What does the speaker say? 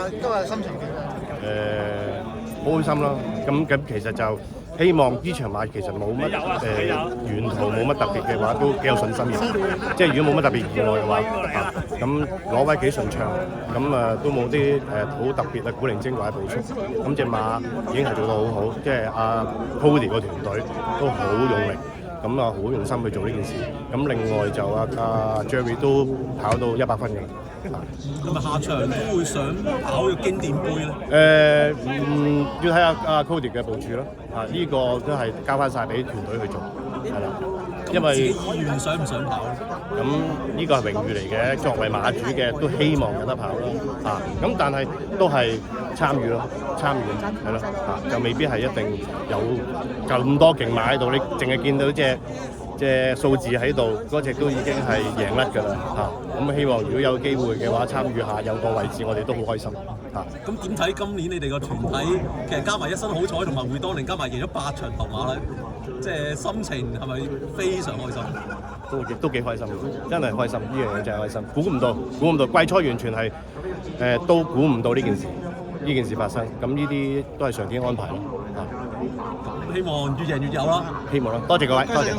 今日心情點啊？好開心咯。咁其實就希望呢場馬其實冇乜沿途冇乜特別嘅話，都幾有信心嘅。即係如果冇乜特別意外嘅話，咁攞位幾順暢，咁都冇啲好特別嘅古靈精怪嘅步速。咁隻馬已經係做得好好，即係阿 Cody 個團隊都好用力。咁好用心去做呢件事。咁另外就阿 Jerry 都跑到100分嘅。係咪下場都會想跑個經典杯咧？要睇下阿 Cody 嘅部署咯。呢個都係交翻晒俾團隊去做，係啦。因為自己意願想唔想跑咧？咁呢個係榮譽嚟嘅，作為馬主嘅都希望有得跑咯。咁但係都係參與咯，參與係咯。就未必係一定有咁多勁馬喺度，你淨係見到隻數字喺度，嗰隻都已經係贏甩㗎啦。咁希望如果有機會嘅話，參與下有個位置，我哋都好開心。咁點睇今年你哋個團體其實加埋一身好彩同埋會當年加埋贏咗8場頭馬咧，即係心情係咪非常開心？都幾開心，真係開心，呢樣嘢真係開心。估唔到季初完全係都估唔到呢件事發生。咁呢啲都係上天安排咯。希望越贏越有啦。希望啦，多謝各位，多謝。